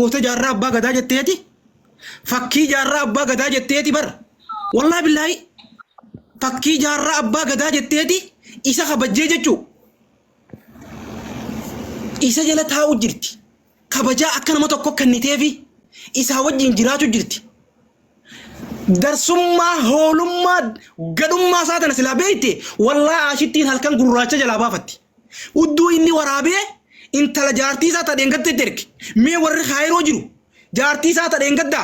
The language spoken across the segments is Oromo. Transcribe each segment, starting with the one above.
goota jaarraa abbaa gadaa jetteeti fakkii jaarraa abbaa gadaa jetteeti bar wallahi billahi fakkii jaarraa abbaa gadaa jetteeti isa kabajjee jechuu isa jala taa'u jirti kabajaa akka nama tokko kenniteefi isa wajjin jiraatu jirti darsummaa hoolummaa gadummaa saatana silaa beeyte wallahi ashittiin halkan gurraacha jalaa baafatti udduu inni waraabee intala jaartii isaa tadheen gadda derke mee warri khaayiroo jiru jaartii isaa tadheen gadda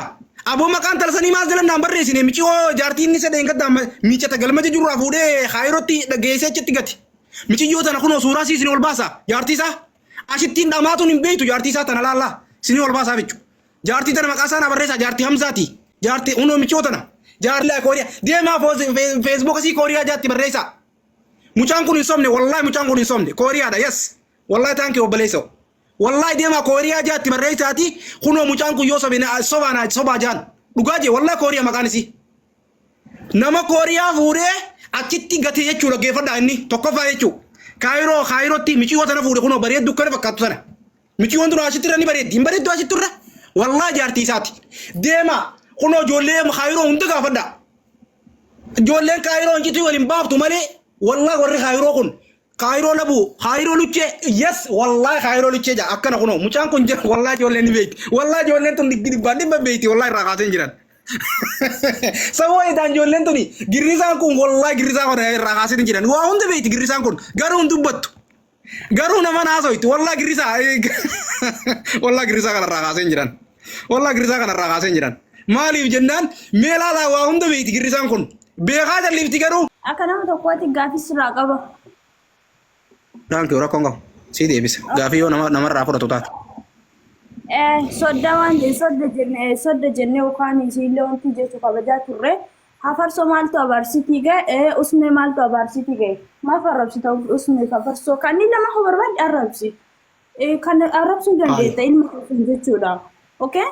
aboo maqaan talasanii maal jalan barreessine michi oo jaartii inni sadheen gadda miichata galma jirraa fuudhee khaayirootti dhageessee achitti gati michi yoo tana kunoo suuraa sii isin ol baasa jaartii isaa ashittiin dhamaatuun hin beeytu jaartii isaa tana laallaa isin ol baasaa jechu jaartii tana maqaa isaa barreessaa jaartii Hamzaati jaartii unoo michi yoo tana jaartii kooriyaa deemaa Facebook asii kooriyaa jaatti barreessaa mucaan kun hin somne wallahi mucaan kun hin somne kooriyaadha yes wallahi thank you obboleessa wallahi deemaa kooriyaa jaatti barreessaati kunoo mucaan kun yoo sobaa jaan dhugaa jee wallahi kooriyaa maqaan isii nama kooriyaa fuudhee achitti gatee jechuudha geeffadha inni tokkoffaa jechuu kaayirootti michii yoo tana fuudhe kunoo bareeddu kana fakkaattu sana michii wantu nu asitti irra ni bareeddi hin bareeddu asitti irra wallahi jaartii isaati deemaa kunoo ijoollee kaayiroo hunda gaafadha ijoolleen kaayiroo hinjitii waliin baaftu malee wallahi warri kaayiroo kun kaayiroo labu kaayiroo luchee yes wallahi kaayiroo luchee jaa akkana kunoo mucaan kun jira wallahi ijoolleen ni beekti wallahi ijoolleen tun dhibbaan dhibba beekti wallahi irraa kaasee jiran saboo idaan ijoolleen tuni girrisaan kun wallahi girrisaa kana irraa kaasee jiran waa hunda beekti girrisaan kun garuu hin dubbattu garuu nama naasoyti wallahi girrisaa wallahi girrisaa kana irraa kaasee jiran wallahi girrisaa kana irraa kaasee jiran maaliif jennaan meelaalaa waa hunda beekti girrisaan kun beekaa jalliifti garuu akka nama tokkooti gaafii sirraa qaba. Danke ora kongo si deebisa gaafii yoo namarraa fudhatu taate. Sodda jennee yookaan isiillee wanti jechu kabajaa turre hafarsoo maaltu abaarsitii ga'e usmee maaltu abaarsitii ga'e maaf arrabsita usmee hafarsoo kan inni nama hoo barbaade arrabsi kan arrabsuu dandeetta ilma keessan jechuudha okay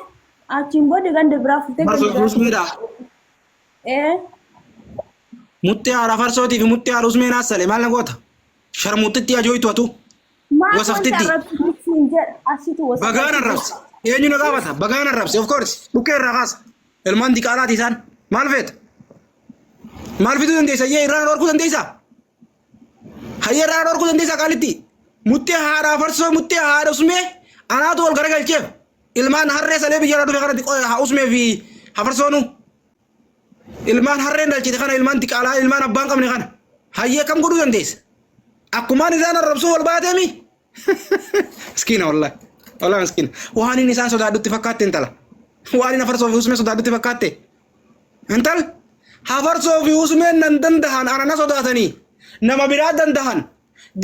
achiin booda ganda biraa furtee usmeedha mutti haara farsootii fi mutti haara usmeen asale maal na goota sharmuutitti ajooytu atu wasaftitti bagaan arrabsi eenyu na gaafata bagaan arrabsi of course dhukkee irraa kaasa ilmaan diqaalaati isaan maal feeta maal fituu dandeessa hayyee irraa dhorkuu dandeessa hayyee irraa dhorkuu dandeessa qaalitti mutti haara farsoo mutti haara usmee anaatu ol garagalcheef ilmaan harree salee biyya dhufe kana usmee fi hafarsoonu ilmaan harreen dalchite kana ilmaan diqaalaa ilmaan abbaan qabne kana hayyee kam godhuu dandeessa akkumaan isaan arrabsuu wal baatemi miskiina wallahi miskiina waan inni isaan sodaadhutti fakkaatte intala waan inni hafarsoo fi usmee sodaadhutti fakkaatte intal hafarsoo fi usmeen nan dandahan anana sodaatanii nama biraa dandahan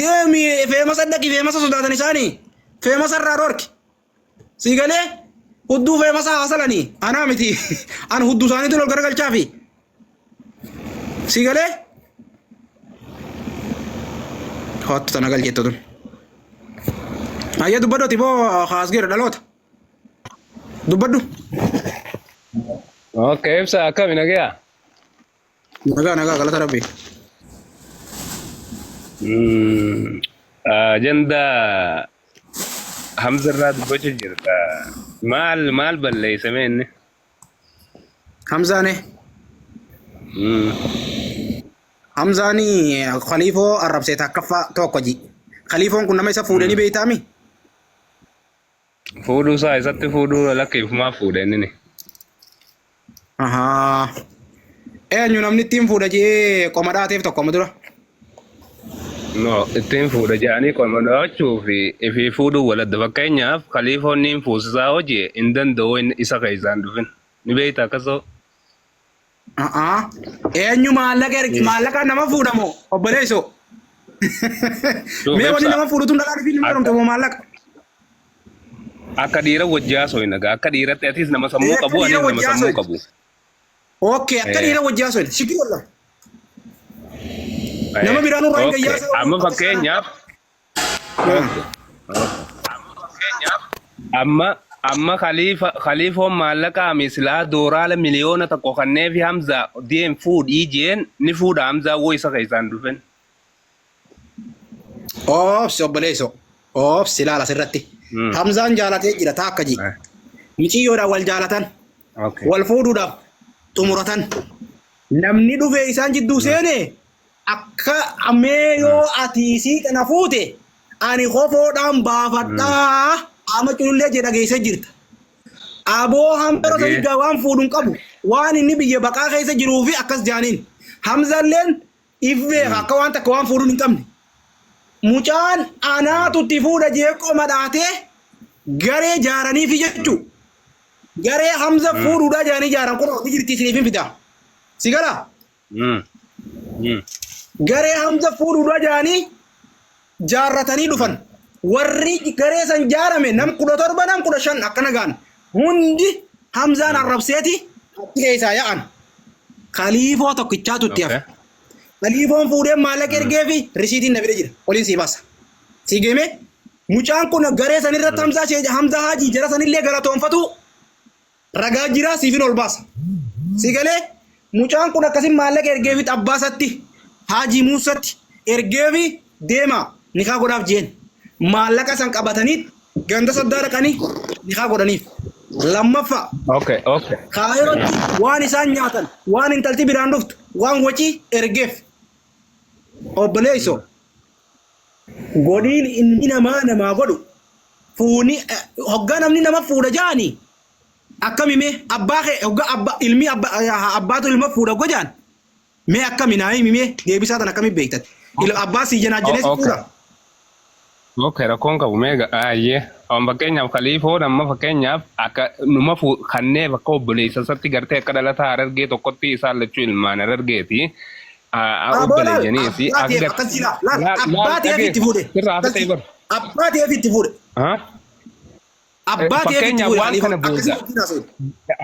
deemi feemasa dhaqi feemasa sodaatan isaanii feemasa irraa dhorki siigalee hudduu feemasa haasalanii anaa miti an hudduu isaaniitiin ol garagalchaafi siigalee hottu tana galjettu tun ayya dubbadhooti boo haasgeera dhaloota dubbadhu okay ibsa akkami nagaya nagaa galata rabbi ajenda hamzarraa dubbachuu jirta maal balleeysame inni hamzaane hamzaani khaliifoo arrabsee takkaffaa tokko ji khaliifoon kun nama isa fuudhanii beeytaami fuudhuu isaa isatti fuudhuu lakkiifumaa fuudhe inni ahaa eenyu namni ittiin fuudha jee qoma dhaateef tokkoma dura no ittiin fuudha jedhanii qoma dhaachuu fi fuudhuu waladda fakkeenyaaf khaliifoon niin fuusisaa hojii hin danda'u isa keessaan dhufin ni beeyta akkasoo eenyu maallaqa nama fuudhamoo obboleessoo mee wani nama fuudhutu dhagaa dhufin hin barumte moo maallaqa akka dhiira wajjaa soo hin akka dhiiratti atis nama sammuu qabu anis nama sammuu qabu okay akka dhiira wajjaa soo shikii wallah nama biraanuu raan gayyaa amma fakkeenyaaf amma khaliifoon maallaqa mislaa dooraala miliyoona tokko kannee fi hamza deem fuudhii jeen ni fuudha hamza woo isa keessaan dhufen obboleessoo ilaala sirratti hamzaan jaalatee jira taa akka ji miciyyoodhaan wal jaalatan Okay. wal fuudhuudhaaf xumuratan namni dhufee isaan jidduu seene akka amee yoo ati isii kana fuute ani kofoodhaan baafadhaa ama culullee jedha geessa jirta. Aboo Hamza Sadigaa waan fuudhuun qabu waan inni biyya baqaa keessa jiruu fi akkas jaaniin Hamzalleen ifee akka waan takka waan fuudhuun hin qabne. Mucaan anaatu itti fuudha jeeqoo madhaatee garee jaaranii fi jechuu garee Hamza fuudhuudhaa jaanii jaaran kun ni jirti isiniif hin fidaa. Si gala? Garee Hamza fuudhuudhaa jaanii jaarratanii dhufan. Warri garee san jaarame nam 17 nam 15 akkana gaan. Hundi Hamzaan arrabseeti atti keessaa yaa'an. Khaliifoo tokkichaatu itti hafe. Khaliifoon fuudhee maallaqa ergee fi risiitiin na bira jira. Oliin sii baasa. Si geeme mucaan kun garee san irratti Hamzaa Haajii jara sanillee galatoonfatu ragaa jira siifin ol baasa. Si galee mucaan kun akkasin maallaqa ergee fi xabbaasatti Haajii Muusatti ergee fi deema nikaa godhaaf jeen. Maallaqa san qabatanii ganda saddaa dhaqanii nikaa godhaniif. Lammaffaa. Okay. Kaayirootti waan isaan nyaatan waan intalti biraan dhuftu waan wacii ergeef. Obboleesso godhiin inni namaa godhu fuuni hoggaa namni nama fuudha jaani akkamime abbaa kee hoggaa abbaa ilmi abbaatu ilma fuudha gojaan mee akkami naa himime deebisaa tan akkami beektan abbaa si janaa jenes fuudha. Okay, rakkoon qabu meeqa ayyee fakkeenyaaf Khaliifoo nama fakkeenyaaf akka numa kanneen bakka obboleessa isaatti gartee akka dhalataa Harargee tokkotti isaan lachuu ilmaan Harargeeti. Obboleeyyanii fi abbaa ta'eef itti fuudhe. Abbaa ta'eef itti fuudhe. Abbaa ta'eef itti fuudhe. Waan kana booda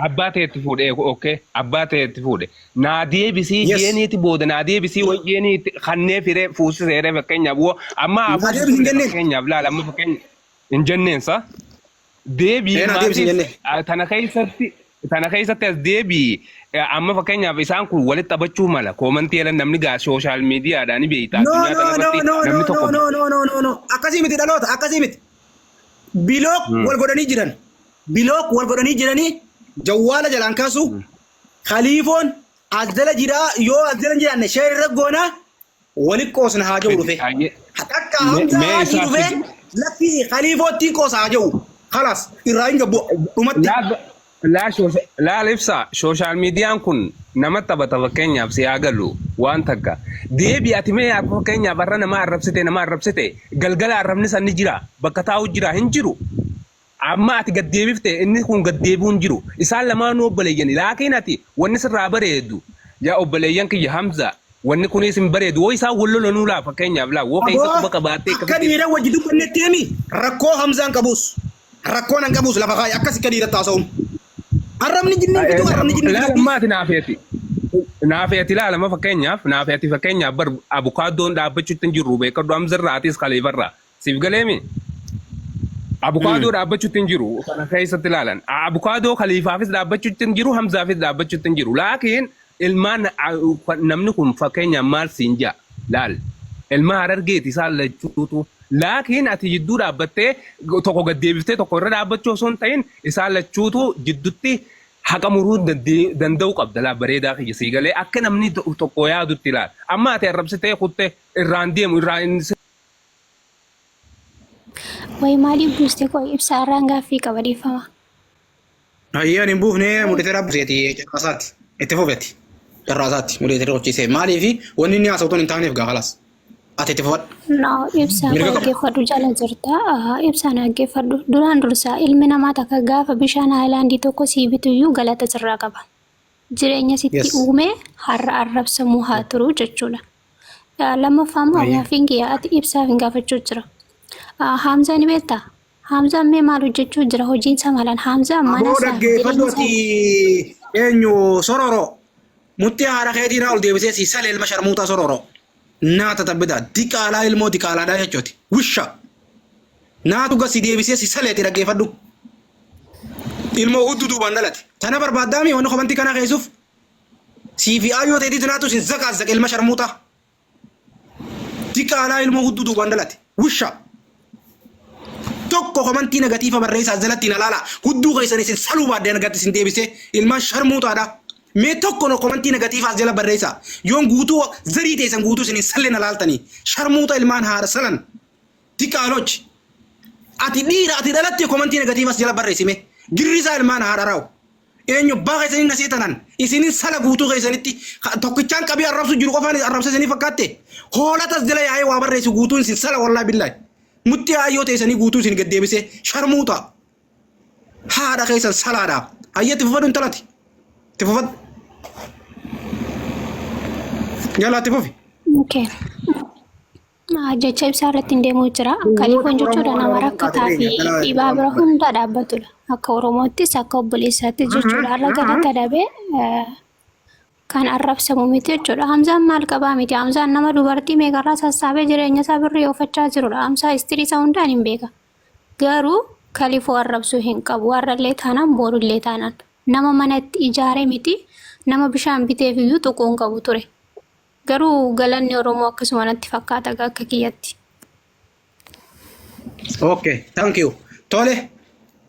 abbaa ta'eef itti fuudhe. Okay, abbaa ta'eef itti fuudhe. Naadiyee bisii jeeniiti booda naadiyee bisii wajjeeniiti kanneen firee fuusisee fakkeenyaaf amma fakkeenyaaf laala amma fakkeenyaaf hin jenneensa deebii tana keessatti as deebii amma fakkeenyaaf isaan kun walitti taphachuu mala koomantii jedhan namni gaa sooshaal miidiyaadhaan beektaa no akkasii miti dhaloota akkasii miti bilook wal godhanii jiranii jawwaala jalaan kaasu Khaliifoon as jala jiraa yoo as jala jiraanne sheerri goona walitti qoosna haa jiru dhufe akka Hamzaa Haajii dhufe lakki Khaliifootti qoosa haa jiru khalas irraa hin gabbu dhumatti. Laal ibsaa sooshaal miidiyaan kun nama taphata fakkeenyaaf si haa galu waan takka deebii ati mee fakkeenyaaf har'a nama arrabsite galgala arrabni san ni jira bakka taa'u jira hin jiru. Amma ati gaddeebifte inni kun gaddeebuun jiru isaan lamaanuu obboleeyyan laakiin ati wanni sirraa bareedu yaa obboleeyyan kiyya Hamza wanni kunis hin bareedu woo isaan wal lolanuu laa fakkeenyaaf laa woo keessa quba qabaattee akka dhiira wajji dubbannetti himi rakkoo Hamzaan qabuus rakkoon hin qabuus lafa kaayee akkas akka dhiira taasa'uun arrabni jinniin fituu arrabni jinniin fituu laamaati naafeeti laalama fakkeenyaaf bar abukaadoon dhaabbachuutti hin jirru beekadhu Hamzarraatis Khaliifarraa siif galeemi. Abukaadoo dhaabbachuutti hin jiru kana keessatti ilaalan abukaadoo Khaliifaafis dhaabbachuutti hin jiru Hamzaafis dhaabbachuutti hin jiru laakiin ilmaan namni kun fakkeenyaaf maal siin jaa laal ilma Harargeeti isaan lachuutu laakiin ati jidduu dhaabbattee tokko gaddeebiftee tokko irra dhaabbachuu osoo hin ta'in isaan lachuutu jidduutti haqa muruu danda'u qabda laa bareedaa kiyya sii galee akka namni tokko yaadutti ilaal amma ati arrabsitee kuttee irraan deemu irraan. Way maaliif buuste koo ibsa irraan gaaffii qaba dhiifama. Ayyaan hin buufne mudate rabbuseeti carraasaatti itti fufetti carraasaatti mudate hojjisee maaliifi wanni inni haasawuun hin taaneef gaafalaas ati itti fufadhu. No ibsa dhaggeeffadhu jala jirta ibsaan dhaggeeffadhu duraan dursaa ilmi namaa takka gaafa bishaan haayilaandii tokko sii bituyyuu galata sirraa qaba. Jireenya sitti uume har'a arrabsamuu haa turu jechuudha. Lammaffaa immoo gaaffiin kiyya ati ibsaaf hin gaafachuu jira. Hamza ni beektaa? Hamza mee maal hojjechuu jira hojiin isaa maalan? Hamza mana isaa dhaggeeffadhuuti eenyu sororo mutti haadha keetiirraa ol deebisee si salee ilma sharmuutaa sororo naata tabbitaa diqaalaa ilmoo diqaalaadhaa jechuuti wisha naatu gasi deebisee si saleeti dhaggeeffadhu ilmoo hudduu duubaan dhalate tana barbaaddaami wanni komantii kana keessuuf siifi ayyoo ta'eetiitu naatu sin zaqaazaq ilma sharmuutaa diqaalaa ilmoo hudduu duubaan dhalate wisha tokko komantii negatiifa barreessaa jalatti na laala hudduu keessanii sin saluu baaddee nagatti sin deebisee ilmaan sharmuutaadha. Mee tokko no komantii negatiifaas jala barreessaa yoon guutuu zarii teessan guutuu sin salle na laaltanii sharmuuta ilmaan haadha salan tiqaalochi. Ati dhiira ati dhalatti komantii negatiifaas jala barreessime girrisaa ilmaan haadha raawu. Eenyu baga isanii na seetanan isinin sala guutuu keessanitti tokkichaan qabii arrabsu jiru qofaan arrabsa isanii fakkaatte hoolatas jala yaa'ee waa barreessu guutuun isin sala wallaahi billaahi mutti ayyoo teessanii guutuu isin gaddeebisee sharmuuta haadha keessan salaadha hayyatti fufadhu hin talati itti fufadhu jalaatti fufi. Okay. Jecha ibsaa irratti hin deemuu jira. Kaliifoon jechuudha nama rakkataa fi dhibaa bira hunda dhaabbatudha. Akka Oromoottis akka obboleessaattis jechuudha. Har'a galata dhabee kan arrabsamu miti jechuudha. Hamzaan maal qabaa miti. Hamzaan nama dubartii meeqarraa sassaabee jireenya isaa birrii oofachaa jirudha. Hamzaa istirii isaa hundaan hin beeka. Garuu kaliifoo arrabsuu hin qabu. Warrallee taanaan boorullee taanaan. Nama mana itti ijaare miti. Nama bishaan biteef iyyuu tuquu hin qabu ture. Garuu galanni Oromoo akkasuma natti fakkaata akka kiyyatti. Okay, thank you. Tole,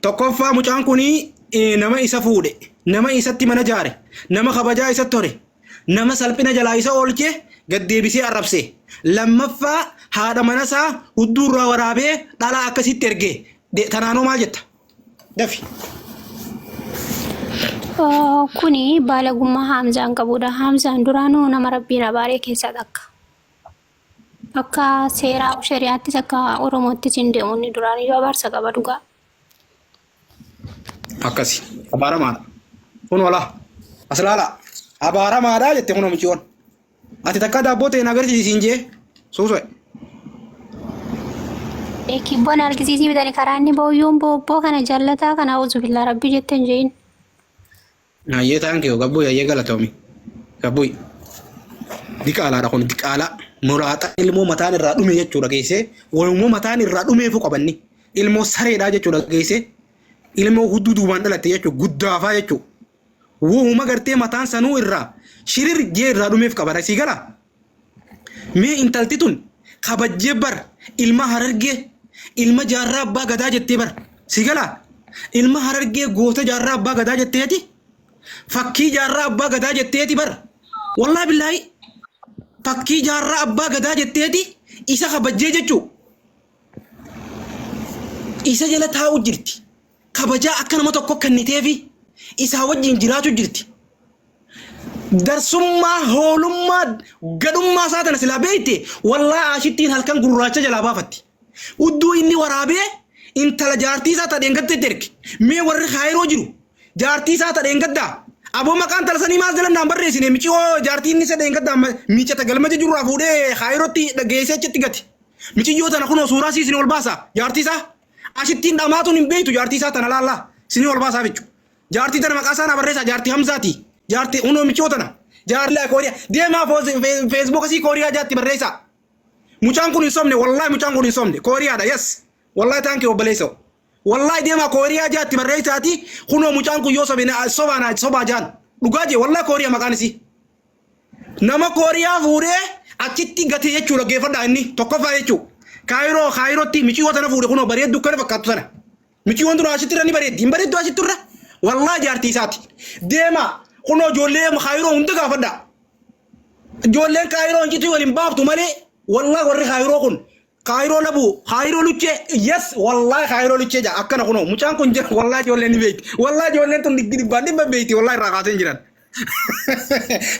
tokkoffaa mucaan kuni nama isa fuudhe, nama isatti mana jaare, nama kabajaa isa tore, nama salphina jalaa isa oolche gad deebisee arrabse. Lammaffaa haadha manasaa hudduurraa waraabee dhalaa akkasitti ergee. Tanaanoo maal jetta? Dafi. Kuni baalagummaa Hamzaan qabudha. Hamzaan duraanuu nama rabbiin abaaree keessaa takka. Akka seeraa shari'aattis akka Oromoottis hin deemu inni duraaniyyuu abaarsa qaba dhugaa. Akkasi abaaramaadha. Kun walaa as laala abaaramaadha jette kun omichi on. Ati takka daabboo ta'e agarsiisiin jee suusoo. Kibboon argisiisii bitanii karaa inni booyyuun bobboo kana jallataa kana uzu billaa rabbii jettee hin jeeyin. Nayyee ta'an kee gabbuu yayyee galatoomi. Gabbuu diqaalaadha kun diqaala muraata ilmoo mataan irraa dhume jechuudha geessee walumaa mataan irraa dhumeefu qabanni ilmoo sareedhaa jechuudha geessee ilmoo hudduu duubaan dhalatte jechuudha guddaafaa jechuudha. Wuuma gartee mataan sanuu irraa shirir jee irraa dhumeef qabata sii gala. Mee intalti tun kabajjee bar ilma harargee ilma jaarraa abbaa gadaa jettee bar sii gala. Ilma harargee goota jaarraa abbaa gadaa jetteeti. Fakkii jaarraa abbaa gadaa jetteeti bar wallahi billaahi fakkii jaarraa abbaa gadaa jetteeti isa kabajjee jechuu isa jala taa'u jirti kabajaa akka nama tokko kenniteefi isaa wajjin jiraachuu jirti darsummaa hoolummaa gadummaa isaa tana silaa beekte wallahi ashittiin halkan gurraacha jalaa baafatti udduu inni waraabee intala jaartii isaa tadheen gaddeetti erge mee warri kaayiroo jiru jaartii isaa tadheen gaddaa aboo maqaan talasanii maal jalandaan barreessine michi oo jaartii inni sadeen gaddaa miichata galmaja jirurraa fuudhee kaayirootti geessee achitti gati michi yoo tana kunoo suuraa siisin ol baasa jaartii isaa ashittiin dhamaatuun hin beektu jaartii isaa tana laallaa sinii ol baasaa jechu jaartii tana maqaa isaa na barreessaa jaartii Hamzaati jaartii unoo michi oo tana jaartii kooriyaa deemaa feesbuuk asii kooriyaa jaatti barreessaa mucaan kun hin somne wallahi mucaan kun hin somne kooriyaadha yes wallahi taankii obboleessa wallahi deema kooriyaa jaatti barreessaati kunoo mucaan kun yoo sobaa jaan dhugaa jee wallahi kooriyaa maqaan isii nama kooriyaa fuudhee achitti gatee jechuudha geeffadhaa inni tokkoffaa jechuudha kaayirootti michii wata na fuudhe kunoo bareeddu kana fakkaattu sana michii wantu achitti irra ni bareeddi hin bareeddu achitti irra wallahi jaartii isaati deema kunoo ijoollee kaayiroo hunda gaafadhaa ijoolleen kaayiroo incitii waliin baaftu malee wallahi warri kaayiroo kun kaayiroo labu kaayiroo luchee yes wallahi kaayiroo luchee jaa akkana kunoo mucaan kun jira wallahi ijoolleen ni beekti wallahi ijoolleen tun dhibbaan dhibba beekti wallahi irraa kaasee jiran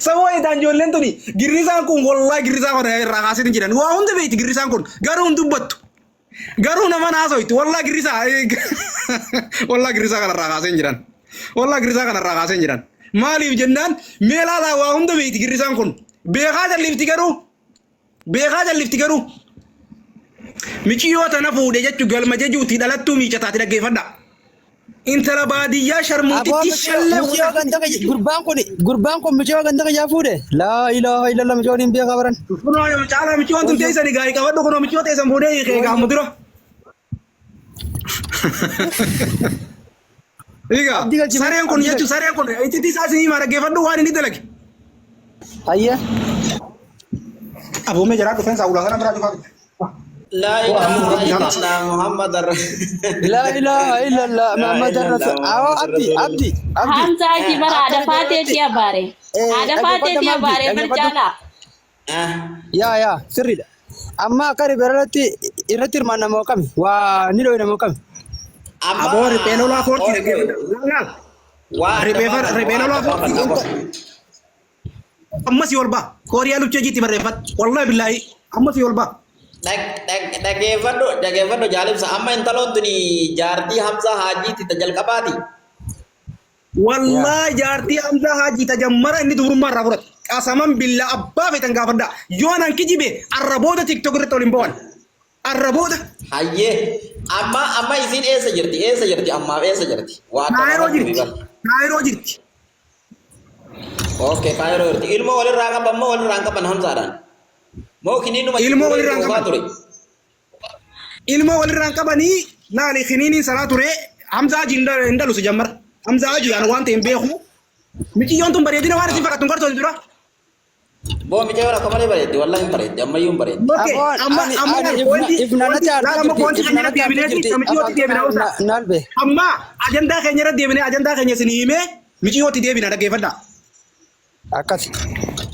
saboo eetaan ijoolleen tuni girrisaan kun wallahi girrisaa kana irraa kaasee jiran waa hunda beekti girrisaan kun garuu hin dubbattu garuu nama naasoyti wallahi girrisaa wallahi girrisaa kana irraa kaasee jiran wallahi girrisaa kana irraa kaasee jiran maaliif jennaan meelaalaa waa hunda beekti girrisaan kun beekaa jallifti garuu michi yoo tana fuudhe jechu galma jechuuti dhalattuu miicataati dhaggeeffadha intala baadiyyaa sharmuutitti shallee gurbaan kun michi yoo ganda kayyaa fuudhe laa ilaaha illallah michi waliin beekaa baran kunoo caalaa michi wantu teessani gaarii qabadhu kunoo michi yoo teessan fuudhee hiikee gaamu dura egaa sareen kun jechu sareen kun itti isaa sinii maa dhaggeeffadhu waan inni dalage hayya abuumee jiraa dhufeen saa ulaa kana biraa dhufaa لا إله إلا الله محمد لا إله إلا الله محمد رسول أو عبدي Hamza ki bara ada Fatih ya bare. Ada Fatih ya bare berjala. يا سري أما كاري برالتي إرتير ما نمو كم ونيلو نمو كم Abo ripeno la forti dhaggeeffadha. Ripeno la forti. Amma si ol ba. Kooriyaa lucha jitti barreeffat. Wallahi billahi amma si ol ba. dhaggeeffadhu jaalibsa amma intaloon tuni jaartii Hamzaa Haajiiti ta jalqabaati. Wallahi jaartii Hamzaa Haajii tajammara inni dubrummaa irraa fudhate. Qasaman billa abbaa feetan gaafadha. Yoo nan kijibe arraboota TikTok irratti ol hin bo'an. Arraboota. Hayyee amma isiin eessa jirti ammaaf eessa jirti. Kaayiroo jirti. Okay kaayiroo jirti. Ilma walirraa qaban Hamzaadhaan. Moo kiniinuma Ilma walirraa qaban. Ilma walirraa qabanii naani kiniiniin sanaa ture Hamzaa Haajii hin dhalusu jammara. Hamzaa Haajii aan waan ta'e hin beeku. Miciyyoon tun bareedina waan isin fakkaatu hin gartooti dura. Boo micha wara kamane bareeddi wallahi hin bareeddi ammayyuu hin bareeddi. Okay, amma ajandaa keenya irratti deebinee ajandaa keenya isin himee miciyyooti deebina dhaggeeffadha. أكاس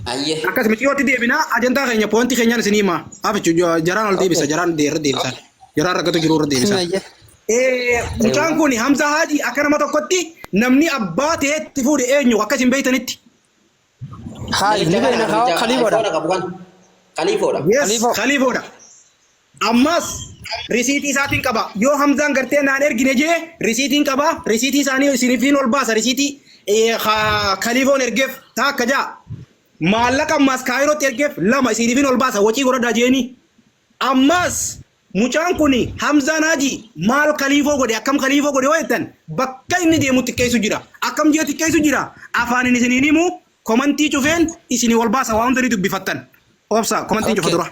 Hayyee. Akkas miciyyooti deebina ajandaa keenya poontii keenyaan isin hima. Afichu jaraan ol deebisa jaraan irra deebisa. Jaraan rakkatu jiru irra deebisa. Mucaan kun Hamzaa Haajii akka nama tokkotti namni abbaa ta'etti fuudhe eenyu akkas hin beeytanitti. هاي نبي نخاو خليفة Khaliifoodha. Yes, Khaliifoodha. Ammas risiitii isaatiin qaba. Yoo Hamzaan gartee naan ergine jee risiitiin qaba. Risiitii isaanii isinifiin ol baasa. Risiitii Khaliifoon ergeef taakka jaa. Maallaqa ammas kaayirootti ergeef lama isinifiin ol baasa. Wacii godhadhaa jeeni. Ammas mucaan kun Hamzaan Haajii maal Khaliifoo godhe akkam Khaliifoo godhe yoo jettan bakka inni deemu xiqqeessu jira. Akkam jee xiqqeessu jira. Afaanin isiniin himu komantii cufeen isinii ol baasa waan hundi dubbifattan. Obsa komantii cufa dura.